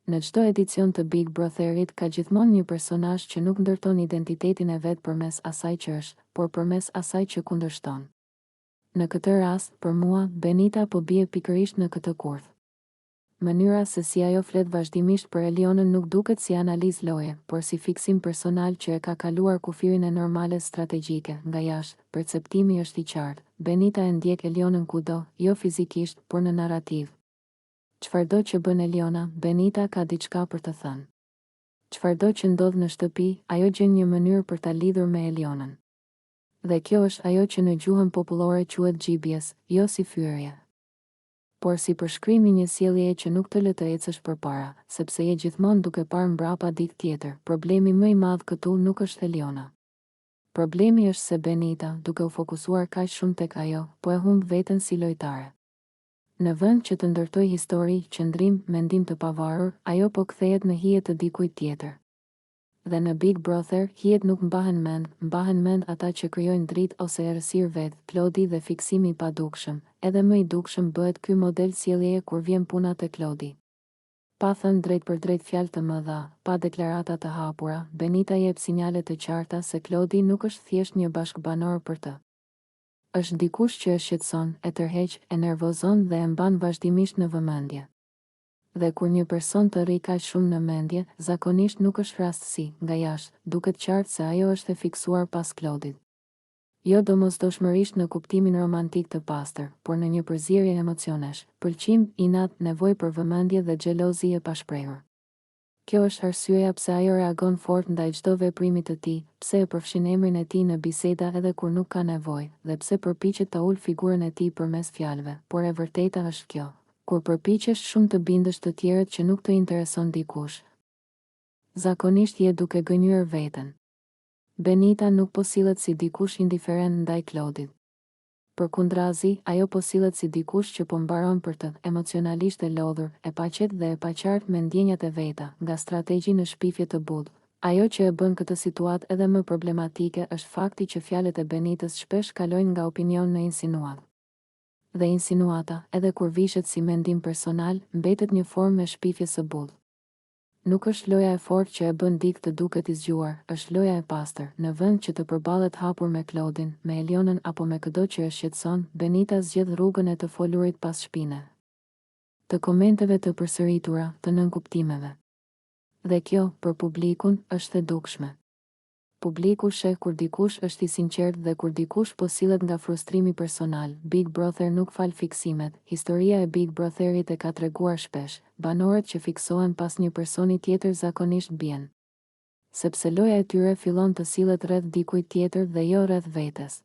Në çdo edicion të Big Brotherit ka gjithmonë një personazh që nuk ndërton identitetin e vet përmes asaj që është, por përmes asaj që kundërshton. Në këtë rast, për mua, Benita po bie pikërisht në këtë kurth. Mënyra se si ajo flet vazhdimisht për Elionën nuk duket si analizë loje, por si fiksim personal që e ka kaluar kufirin e normales strategjike. Nga jashtë, perceptimi është i qartë. Benita e ndjek Elionën kudo, jo fizikisht, por në narrativ. Çfarëdo që bën Eliona, Benita ka diçka për të thënë. Çfarëdo që ndodh në shtëpi, ajo gjen një mënyrë për ta lidhur me Elionën. Dhe kjo është ajo që në gjuhën popullore quhet gjibjes, jo si fyerje, por si përshkrimi një sjelljeje që nuk të lë të ecësh përpara, sepse je gjithmonë duke parë mbrapa dikë tjetër. Problemi më i madh këtu nuk është Eliona. Problemi është se Benita, duke u fokusuar kaq shumë tek ajo, po e humb veten si lojtare. Në vend që të ndërtoj histori, qëndrim, mendim të pavarur, ajo po kthehet në hije të dikujt tjetër. Dhe në Big Brother, hijet nuk mbahen mend ata që krijojnë dritë ose errësirë vet. Klodi dhe fiksimi i padukshëm, edhe më i dukshëm bëhet ky model sjelljeje kur vjen puna te Klodi. Pa thënë drejt për drejt fjalë të mëdha, pa deklarata të hapura, Benita jep sinjale të qarta se Klodi nuk është thjesht një bashkëbanor për të. Është dikush që e shqetëson, e tërheq, e nervozon dhe e mban vazhdimisht në vëmendje. Dhe kur një person të rri kaq shumë në mendje, zakonisht nuk është rastësi. Nga jashtë, duket qartë se ajo është e fiksuar pas Klodit. Jo domosdoshmërisht në kuptimin romantik të pastër, por në një përzierje emocionesh, pëlqim, inat, nevojë për vëmendje dhe xhelozi e pashprehur. Kjo është arsyeja pse ajo reagon fort ndaj çdo veprimi të tij, pse e përfshin emrin e tij në biseda edhe kur nuk ka nevojë, dhe pse përpiqet ta ul figurën e tij përmes fjalëve. Por e vërteta është kjo: kur përpiqesh shumë të bindësh të tjerët që nuk të intereson dikush, zakonisht je duke gënjur veten. Benita nuk po sillet si dikush indiferent ndaj Klodit. Përkundrazi, ajo po sillet si dikush që po mbaron për të, emocionalisht e lodhur, e paqet dhe e paqartë me ndjenjat e veta, nga strategji në shpifje të butë. Ajo që e bën këtë situatë edhe më problematike është fakti që fjalët e Benitës shpesh kalojnë nga opinion në insinuat. Dhe insinuata, edhe kur vishet si mendim personal, mbetet një formë e shpifjes së butë. Nuk është loja e fortë që e bën dikë të duket i zgjuar, është loja e pastër. Në vend që të përballet hapur me Klodin, me Elionën apo me çdo që e shqetëson, Benita zgjedh rrugën e të folurit pas shpine, të komenteve të përsëritura, të nënkuptimeve. Dhe kjo, për publikun, është e dukshme. Publiku sheh kur dikush është i sinqert dhe kur dikush po sillet nga frustrimi personal. Big Brother nuk fal fiksimet. Historia e Big Brotherit e ka treguar shpesh. Banorët që fiksohen pas një personi tjetër zakonisht bien, sepse loja e tyre fillon të sillet rreth dikujt tjetër dhe jo rreth vetes.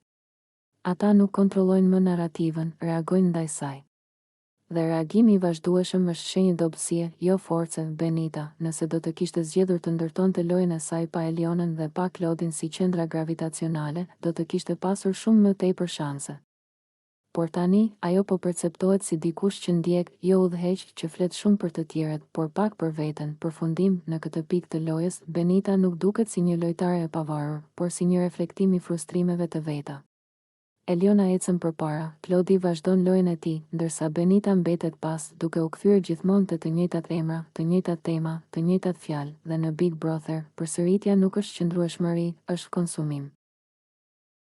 Ata nuk kontrollojnë më narrativën, reagojnë ndaj saj. Dhe reagimi i vazhdueshëm është shenjë dobësie, jo force. Benita, nëse do të kishte zgjedhur të ndërtonte lojën e saj pa Elionën dhe pa Klodin si qendra gravitacionale, do të kishte pasur shumë më tepër shanse. Por tani, ajo po perceptohet si dikush që ndjek, jo udhëheq, që flet shumë për të tjerët, por pak për veten. Përfundim, në këtë pikë të lojës, Benita nuk duket si një lojtare e pavarur, por si një reflektim i frustrimeve të veta. Eliona ecën përpara, Klodi vazhdon lojën e tij, ndërsa Benita mbetet pas, duke u kthyer gjithmonë te të njëjtat emra, të njëjtat tema, të njëjtat fjalë. Dhe në Big Brother, përsëritja nuk është qëndrueshmëri, është konsumim.